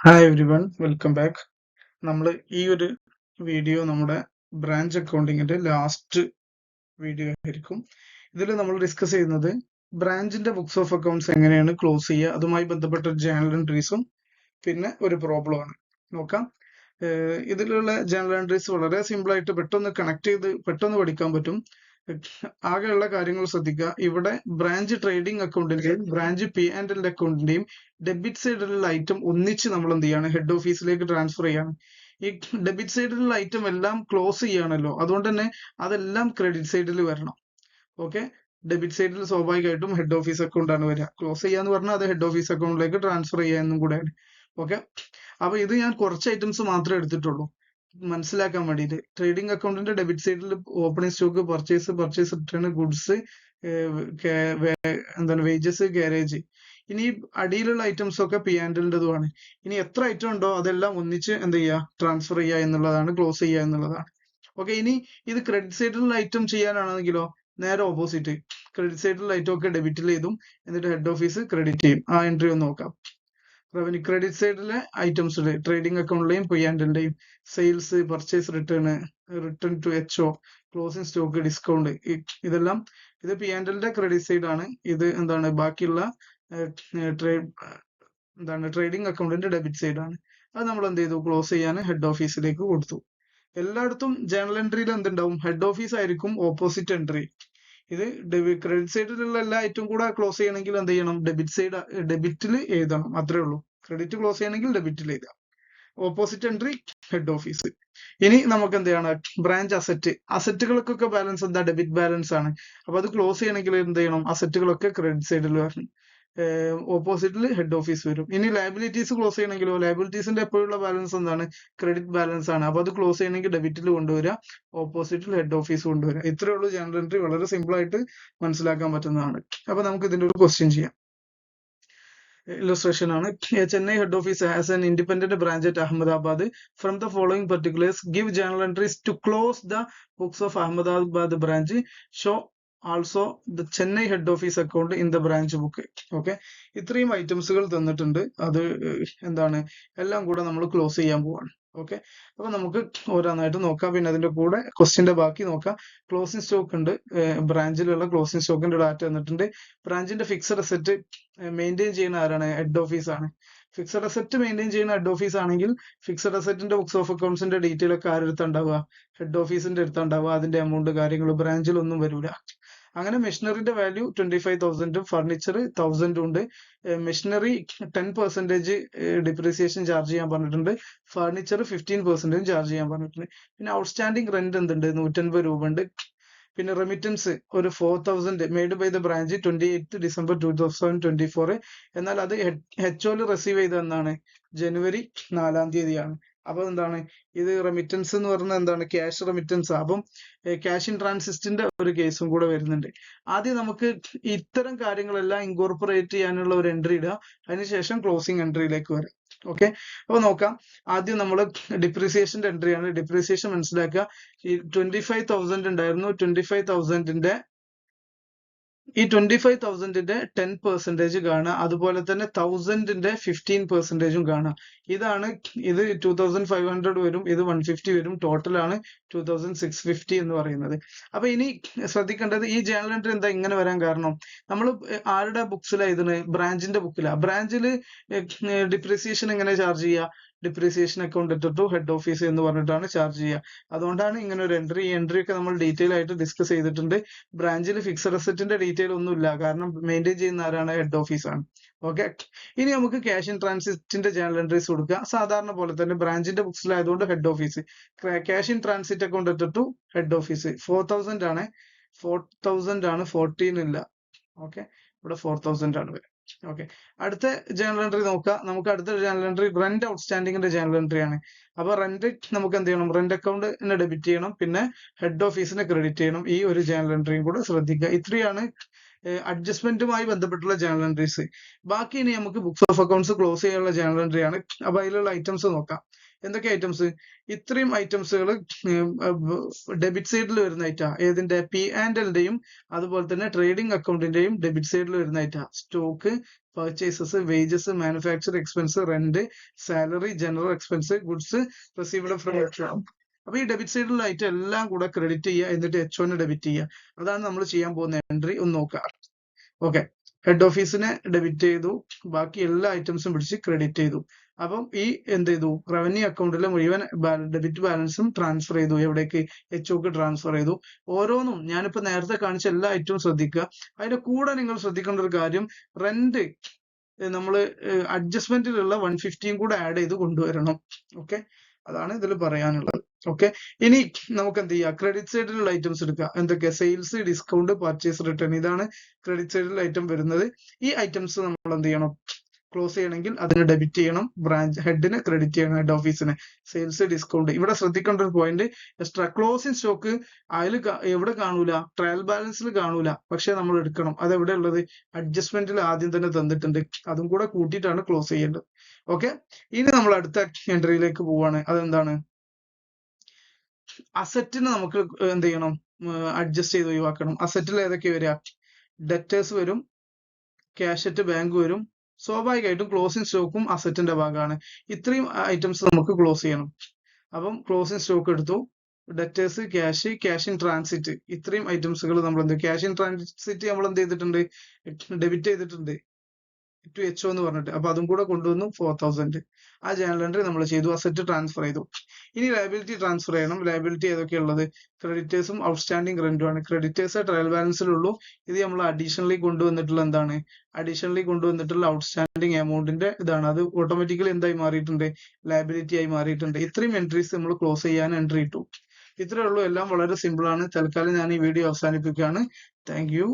Hi every one welcome back. നമ്മൾ ഈ ഒരു വീഡിയോ നമ്മുടെ ബ്രാഞ്ച് അക്കൗണ്ടിങ്ങിന്റെ ലാസ്റ്റ് വീഡിയോ ആയിരിക്കും. ഇതിൽ നമ്മൾ ഡിസ്കസ് ചെയ്യുന്നത് ബ്രാഞ്ചിന്റെ ബുക്സ് ഓഫ് അക്കൗണ്ട്സ് എങ്ങനെയാണ് ക്ലോസ് ചെയ്യുക, അതുമായി ബന്ധപ്പെട്ട ജേണൽ എൻട്രീസും പിന്നെ ഒരു പ്രോബ്ലമാണ് നോക്കാം. ഇതിലുള്ള ജേണൽ എൻട്രീസ് വളരെ സിമ്പിൾ ആയിട്ട് പെട്ടെന്ന് കണക്ട് ചെയ്ത് പെട്ടെന്ന് പഠിക്കാൻ പറ്റും. ആകെയുള്ള കാര്യങ്ങൾ ശ്രദ്ധിക്കുക. ഇവിടെ ബ്രാഞ്ച് ട്രേഡിംഗ് അക്കൗണ്ടിന്റെയും ബ്രാഞ്ച് P&L അക്കൗണ്ടിന്റെയും ഡെബിറ്റ് സൈഡിലുള്ള ഐറ്റം ഒന്നിച്ച് നമ്മൾ എന്ത് ചെയ്യാണ്, ഹെഡ് ഓഫീസിലേക്ക് ട്രാൻസ്ഫർ ചെയ്യാണ്. ഈ ഡെബിറ്റ് സൈഡിലുള്ള ഐറ്റം എല്ലാം ക്ലോസ് ചെയ്യാണല്ലോ, അതുകൊണ്ട് തന്നെ അതെല്ലാം ക്രെഡിറ്റ് സൈഡിൽ വരണം. ഓക്കെ, ഡെബിറ്റ് സൈഡിൽ സ്വാഭാവികമായിട്ടും ഹെഡ് ഓഫീസ് അക്കൗണ്ട് ആണ് വരിക. ക്ലോസ് ചെയ്യാന്ന് പറഞ്ഞാൽ അത് ഹെഡ് ഓഫീസ് അക്കൗണ്ടിലേക്ക് ട്രാൻസ്ഫർ ചെയ്യാന്നും കൂടെയാണ്. ഓക്കെ, അപ്പൊ ഇത് ഞാൻ കുറച്ച് ഐറ്റംസ് മാത്രമേ എടുത്തിട്ടുള്ളൂ മനസ്സിലാക്കാൻ വേണ്ടിയിട്ട്. ട്രേഡിംഗ് അക്കൗണ്ടിന്റെ ഡെബിറ്റ് സൈഡിൽ opening stock, purchase return, goods, എന്താണ് വേജസ്, ഗാരേജ്. ഇനി അടിയിലുള്ള ഐറ്റംസ് ഒക്കെ P&Lൻ്റെതുമാണ്. ഇനി എത്ര ഐറ്റം ഉണ്ടോ അതെല്ലാം ഒന്നിച്ച് എന്ത് ചെയ്യുക, ട്രാൻസ്ഫർ ചെയ്യുക എന്നുള്ളതാണ്, ക്ലോസ് ചെയ്യുക എന്നുള്ളതാണ്. ഓക്കെ, ഇനി ഇത് ക്രെഡിറ്റ് സൈഡിലുള്ള ഐറ്റം ചെയ്യാനാണെങ്കിലോ നേരെ ഓപ്പോസിറ്റ്. ക്രെഡിറ്റ് സൈഡിലുള്ള ഐറ്റം ഒക്കെ ഡെബിറ്റിൽ ചെയ്തും എന്നിട്ട് ഹെഡ് ഓഫീസ് ക്രെഡിറ്റ് ചെയ്യും. ആ എൻട്രി ഒന്ന് നോക്കാം. റവന്യൂ ക്രെഡിറ്റ് സൈഡിലെ ഐറ്റംസ് ട്രേഡിംഗ് അക്കൗണ്ടിലെയും P&Lൻ്റെയും sales, purchase return, return to HO, closing stock, discount, ഇതെല്ലാം ഇത് P&Lന്റെ ക്രെഡിറ്റ് സൈഡ് ആണ്. ഇത് എന്താണ് ബാക്കിയുള്ള ട്രേഡിംഗ് അക്കൗണ്ടിന്റെ ഡെബിറ്റ് സൈഡ് ആണ്. അത് നമ്മൾ എന്ത് ചെയ്തു, ക്ലോസ് ചെയ്യാൻ ഹെഡ് ഓഫീസിലേക്ക് കൊടുത്തു. എല്ലായിടത്തും ജേണൽ എൻട്രിയിൽ എന്തുണ്ടാവും, ഹെഡ് ഓഫീസ് ആയിരിക്കും ഓപ്പോസിറ്റ് എൻട്രി. ഇത് ക്രെഡിറ്റ് സൈഡിലുള്ള എല്ലാ ഐറ്റം കൂടെ ക്ലോസ് ചെയ്യണമെങ്കിൽ എന്ത് ചെയ്യണം, ഡെബിറ്റിൽ എഴുതണം, അത്രേ ഉള്ളൂ. ക്രെഡിറ്റ് ക്ലോസ് ചെയ്യണമെങ്കിൽ ഡെബിറ്റിൽ എഴുതാം. Opposite entry head office. ഇനി നമുക്ക് എന്ത് ചെയ്യണം, ബ്രാഞ്ച് അസറ്റുകൾക്കൊക്കെ ബാലൻസ് എന്താ, ഡെബിറ്റ് ബാലൻസ് ആണ്. അപ്പൊ അത് ക്ലോസ് ചെയ്യണമെങ്കിൽ എന്ത് ചെയ്യണം, അസറ്റുകളൊക്കെ ക്രെഡിറ്റ് സൈഡിൽ വരണം, ഓപ്പോസിറ്റിൽ ഹെഡ് ഓഫീസ് വരും. ഇനി ലയബിലിറ്റീസ് ക്ലോസ് ചെയ്യണമെങ്കിലോ, ലയബിലിറ്റീസിന്റെ എപ്പോഴുള്ള ബാലൻസ് എന്താണ്, ക്രെഡിറ്റ് ബാലൻസ് ആണ്. അപ്പൊ അത് ക്ലോസ് ചെയ്യണമെങ്കിൽ ഡെബിറ്റിൽ കൊണ്ടുവരിക, ഓപ്പോസിറ്റിൽ ഹെഡ് ഓഫീസ് കൊണ്ടുവരിക. ഇത്രയേ ഉള്ളൂ ജേണൽ എൻട്രി. വളരെ സിമ്പിൾ ആയിട്ട് മനസ്സിലാക്കാൻ പറ്റുന്നതാണ്. അപ്പൊ നമുക്ക് ഇതിന്റെ ഒരു ക്വസ്റ്റ്യൻ ചെയ്യാം. Illustration ആണ്. A Chennai head office has an independent branch at Ahmedabad. From the following particulars, give journal entries to close the books of Ahmedabad branch. Show also the Chennai head office account in the branch book. Okay, ഇത്രയും ഐറ്റംസുകൾ തന്നിട്ടുണ്ട്. അത് എന്താണ്, എല്ലാം കൂടെ നമ്മൾ close ചെയ്യാൻ പോവാണ്. Okay, അപ്പൊ നമുക്ക് ഓരോന്നായിട്ട് നോക്കാം. പിന്നെ അതിന്റെ കൂടെ ക്വസ്റ്റ്യന്റെ ബാക്കി നോക്കാം. ക്ലോസിംഗ് സ്റ്റോക്ക് ഉണ്ട്, ബ്രാഞ്ചിലുള്ള ക്ലോസിംഗ് സ്റ്റോക്കിന്റെ ഡാറ്റ തന്നിട്ടുണ്ട്. ബ്രാഞ്ചിന്റെ ഫിക്സഡ് അസറ്റ് മെയിൻറ്റെയിൻ ചെയ്യുന്ന ആരാണ്, ഹെഡ് ഓഫീസ് ആണ്. ഫിക്സഡ് അസറ്റ് മെയിൻറ്റെയിൻ ചെയ്യുന്ന ഹെഡ് ഓഫീസ് ആണെങ്കിൽ ഫിക്സഡ് അസറ്റിന്റെ ബുക്സ് ഓഫ് അക്കൗണ്ട്സിന്റെ ഡീറ്റെയിൽ ഒക്കെ ആരെടുത്ത് ഉണ്ടാവുക, ഹെഡ് ഓഫീസിന്റെ അടുത്ത് ഉണ്ടാവുക. അതിന്റെ എമൗണ്ട് കാര്യങ്ങൾ ബ്രാഞ്ചിലൊന്നും വരൂല. അങ്ങനെ മെഷീനറിന്റെ വാല്യൂ 25,000ഉം ഫർണിച്ചർ 1000 ഉണ്ട്. മെഷീനറി 10% ഡിപ്രീസിയേഷൻ ചാർജ് ചെയ്യാൻ പറഞ്ഞിട്ടുണ്ട്. ഫർണിച്ചർ 15% ചാർജ് ചെയ്യാൻ പറഞ്ഞിട്ടുണ്ട്. പിന്നെ ഔട്ട്സ്റ്റാൻഡിംഗ് റെന്റ് എന്തുണ്ട്, 150 രൂപ ഉണ്ട്. പിന്നെ റെമിറ്റൻസ് ഒരു 4000 made by the branch 28 December 2024. എന്നാൽ അത് HOയിൽ റിസീവ് ചെയ്ത എന്നാണ്, ജനുവരി 4-ാം തീയതിയാണ്. അപ്പൊ എന്താണ്, ഇത് റെമിറ്റൻസ് എന്ന് പറഞ്ഞാൽ എന്താണ്, ക്യാഷ് റെമിറ്റൻസ്. അപ്പം ക്യാഷ് ഇൻ ട്രാൻസിറ്റിന്റെ ഒരു കേസും കൂടെ വരുന്നുണ്ട്. ആദ്യം നമുക്ക് ഇത്തരം കാര്യങ്ങളെല്ലാം ഇൻകോർപ്പറേറ്റ് ചെയ്യാനുള്ള ഒരു എൻട്രി ഇടുക, അതിനുശേഷം ക്ലോസിംഗ് എൻട്രിയിലേക്ക് വരാം. ഓക്കെ, അപ്പൊ നോക്കാം. ആദ്യം നമ്മൾ ഡിപ്രീസിയേഷന്റെ എൻട്രി ആണ്. ഡിപ്രീസിയേഷൻ മനസ്സിലാക്കുക. ഈ 25,000 ഉണ്ടായിരുന്നു. 25,000ന്റെ ഈ 25,000ന്റെ 10% കാണുക, അതുപോലെ തന്നെ 1000ന്റെ 15%ഉം കാണുക. ഇതാണ്, ഇത് 2500 വരും, ഇത് 150 വരും. ടോട്ടൽ ആണ് 2650 എന്ന് പറയുന്നത്. അപ്പൊ ഇനി ശ്രദ്ധിക്കേണ്ടത്, ഈ ജേണൽ എൻട്രി എന്താ ഇങ്ങനെ വരാൻ കാരണം, നമ്മൾ ആരുടെ ബുക്സിലാണ് ഇതിന്, ബ്രാഞ്ചിന്റെ ബുക്കിലാണ്. ബ്രാഞ്ചിൽ ഡിപ്രീസിയേഷൻ എങ്ങനെ ചാർജ് ചെയ്യുക, depreciation account to head office എന്ന് പറഞ്ഞിട്ടാണ് ചാർജ് ചെയ്യുക. അതുകൊണ്ടാണ് ഇങ്ങനെ ഒരു എൻട്രി. ഈ എൻട്രി ഒക്കെ നമ്മൾ ഡീറ്റെയിൽ ആയിട്ട് ഡിസ്കസ് ചെയ്തിട്ടുണ്ട്. ബ്രാഞ്ചിൽ ഫിക്സഡ് അസറ്റിന്റെ ഡീറ്റെയിൽ ഒന്നുമില്ല, കാരണം മെയിൻറ്റെയിൻ ചെയ്യുന്ന ആരാണ്, ഹെഡ് ഓഫീസ് ആണ്. ഓക്കെ, ഇനി നമുക്ക് ക്യാഷ് ഇൻ ട്രാൻസിറ്റിന്റെ ജേണൽ എൻട്രീസ് കൊടുക്കുക. സാധാരണ പോലെ തന്നെ ബ്രാഞ്ചിന്റെ ബുക്സിലായതുകൊണ്ട് head office. Cash in transit account to head office 4000 ആണ്. 4000 ആണ്, 14 ഇല്ല. ഓക്കെ, ഇവിടെ 4000 ആണ് വരെ. ഓക്കെ, അടുത്ത ജേണൽ എൻട്രി നോക്കുക. നമുക്ക് അടുത്ത ജേണൽ എൻട്രി റെന്റ് ഔട്ട്സ്റ്റാൻഡിങ്ങിന്റെ ജേണൽ എൻട്രി ആണ്. അപ്പൊ റെന്റ് നമുക്ക് എന്ത് ചെയ്യണം, റെന്റ് അക്കൗണ്ടിനെ ഡെബിറ്റ് ചെയ്യണം, പിന്നെ ഹെഡ് ഓഫീസിനെ ക്രെഡിറ്റ് ചെയ്യണം. ഈ ഒരു ജേണൽ എൻട്രിയും കൂടെ ശ്രദ്ധിക്കുക. ഇത്രയാണ് അഡ്ജസ്റ്റ്മെന്റുമായി ബന്ധപ്പെട്ടുള്ള ജേണൽ എൻട്രീസ്. ബാക്കി ഇനി നമുക്ക് ബുക്സ് ഓഫ് അക്കൗണ്ട്സ് ക്ലോസ് ചെയ്യാനുള്ള ജേണൽ എൻട്രി ആണ്. അപ്പൊ അതിലുള്ള ഐറ്റംസ് നോക്കാം. എന്തൊക്കെ ഐറ്റംസ്? ഇത്രയും ഐറ്റംസുകൾ ഡെബിറ്റ് സൈഡിൽ വരുന്ന ഐറ്റാ. ഏതിന്റെ? P&Lന്റെയും അതുപോലെ തന്നെ ട്രേഡിംഗ് അക്കൗണ്ടിന്റെയും ഡെബിറ്റ് സൈഡിൽ വരുന്ന ഐറ്റാ. Stock, purchases, wages, manufacture expense, rent, salary, general expense, goods received from H. അപ്പൊ ഈ ഡെബിറ്റ് സൈഡിലുള്ള ഐറ്റം എല്ലാം കൂടെ ക്രെഡിറ്റ് ചെയ്യുക, എന്നിട്ട് H1 ഡെബിറ്റ് ചെയ്യുക. അതാണ് നമ്മൾ ചെയ്യാൻ പോകുന്ന എൻട്രി. ഒന്ന് നോക്കുക. ഓക്കെ, ഹെഡ് ഓഫീസിനെ ഡെബിറ്റ് ചെയ്തു, ബാക്കി എല്ലാ ഐറ്റംസും പിടിച്ച് ക്രെഡിറ്റ് ചെയ്തു. അപ്പം ഈ എന്ത് ചെയ്തു? റവന്യൂ അക്കൗണ്ടിലെ മുഴുവൻ ഡെബിറ്റ് ബാലൻസും ട്രാൻസ്ഫർ ചെയ്തു. എവിടേക്ക്? HOക്ക് ട്രാൻസ്ഫർ ചെയ്തു. ഓരോന്നും ഞാനിപ്പോ നേരത്തെ കാണിച്ച എല്ലാ ഐറ്റവും ശ്രദ്ധിക്കുക. അതിന്റെ കൂടെ നിങ്ങൾ ശ്രദ്ധിക്കേണ്ട ഒരു കാര്യം, റെന്റ് നമ്മൾ അഡ്ജസ്റ്റ്മെന്റിലുള്ള 150 കൂടെ ആഡ് ചെയ്ത് കൊണ്ടുവരണം. ഓക്കെ, അതാണ് ഇതിൽ പറയാനുള്ളത്. ഓക്കെ, ഇനി നമുക്ക് എന്ത് ചെയ്യാം? ക്രെഡിറ്റ് സൈഡിലുള്ള ഐറ്റംസ് എടുക്കുക. എന്തൊക്കെ? Sales, discount, purchase, return. ഇതാണ് ക്രെഡിറ്റ് സൈഡിലുള്ള ഐറ്റം വരുന്നത്. ഈ ഐറ്റംസ് നമ്മൾ എന്ത് ചെയ്യണം? ക്ലോസ് ചെയ്യണമെങ്കിൽ അതിന് ഡെബിറ്റ് ചെയ്യണം, ബ്രാഞ്ച് ഹെഡിന് ക്രെഡിറ്റ് ചെയ്യണം, ഹെഡ് ഓഫീസിന്. Sales, discount. ഇവിടെ ശ്രദ്ധിക്കേണ്ട ഒരു പോയിന്റ്, എക്സ്ട്രാ ക്ലോസിംഗ് സ്റ്റോക്ക് അതിൽ എവിടെ കാണൂല? ട്രയൽ ബാലൻസിൽ കാണൂല. പക്ഷെ നമ്മൾ എടുക്കണം. അത് എവിടെ ഉള്ളത്? അഡ്ജസ്റ്റ്മെന്റിൽ ആദ്യം തന്നെ തന്നിട്ടുണ്ട്. അതും കൂടെ കൂട്ടിയിട്ടാണ് ക്ലോസ് ചെയ്യേണ്ടത്. ഓക്കെ, ഇനി നമ്മൾ അടുത്ത എൻട്രിയിലേക്ക് പോവാണ്. അതെന്താണ്? അസറ്റിന് നമുക്ക് എന്ത് ചെയ്യണം? അഡ്ജസ്റ്റ് ചെയ്ത് ഒഴിവാക്കണം. അസറ്റിൽ ഏതൊക്കെ വരിക? ഡെറ്റേഴ്സ് വരും, ക്യാഷ് അറ്റ് ബാങ്ക് വരും. സ്വാഭാവികമായിട്ടും ക്ലോസിംഗ് സ്റ്റോക്കും അസറ്റിന്റെ ഭാഗമാണ്. ഇത്രയും ഐറ്റംസ് നമുക്ക് ക്ലോസ് ചെയ്യണം. അപ്പം ക്ലോസിംഗ് സ്റ്റോക്ക് എടുത്തു, ഡെറ്റേഴ്സ്, ക്യാഷ് ഇൻ ട്രാൻസിറ്റ്. ഇത്രയും ഐറ്റംസുകൾ നമ്മൾ എന്ത്? ക്യാഷ് ഇൻ ട്രാൻസിറ്റ് നമ്മൾ എന്ത് ചെയ്തിട്ടുണ്ട്? ഡെബിറ്റ് ചെയ്തിട്ടുണ്ട് ടു HO എന്ന് പറഞ്ഞിട്ട്. അപ്പൊ അതും കൂടെ കൊണ്ടുവന്നു 4000. ആ ജേണൽ എൻട്രി നമ്മൾ ചെയ്തു, അസറ്റ് ട്രാൻസ്ഫർ ചെയ്തു. ഇനി ലയബിലിറ്റി ട്രാൻസ്ഫർ ചെയ്യണം. ലയബിലിറ്റി ഏതൊക്കെയുള്ളത്? ക്രെഡിറ്റേഴ്സും ഔട്ട്സ്റ്റാൻഡിംഗ് റെന്റും ആണ്. ക്രെഡിറ്റേഴ്സ് ട്രയൽ ബാലൻസിലുള്ളൂ. ഇത് നമ്മൾ അഡീഷണലി കൊണ്ടുവന്നിട്ടുള്ള എന്താണ്? അഡീഷണലി കൊണ്ടുവന്നിട്ടുള്ള ഔട്ട്സ്റ്റാൻഡിംഗ് എമൗണ്ടിന്റെ ഇതാണ്. അത് ഓട്ടോമാറ്റിക്കലി എന്തായി മാറിയിട്ടുണ്ട്? ലയബിലിറ്റി ആയി മാറിയിട്ടുണ്ട്. ഇത്രയും എൻട്രീസ് നമ്മൾ ക്ലോസ് ചെയ്യാൻ എൻട്രി ഇട്ടു. ഇത്രയേ ഉള്ളൂ. എല്ലാം വളരെ സിമ്പിൾ ആണ്. തൽക്കാലം ഞാൻ ഈ വീഡിയോ അവസാനിപ്പിക്കുകയാണ്. Thank you.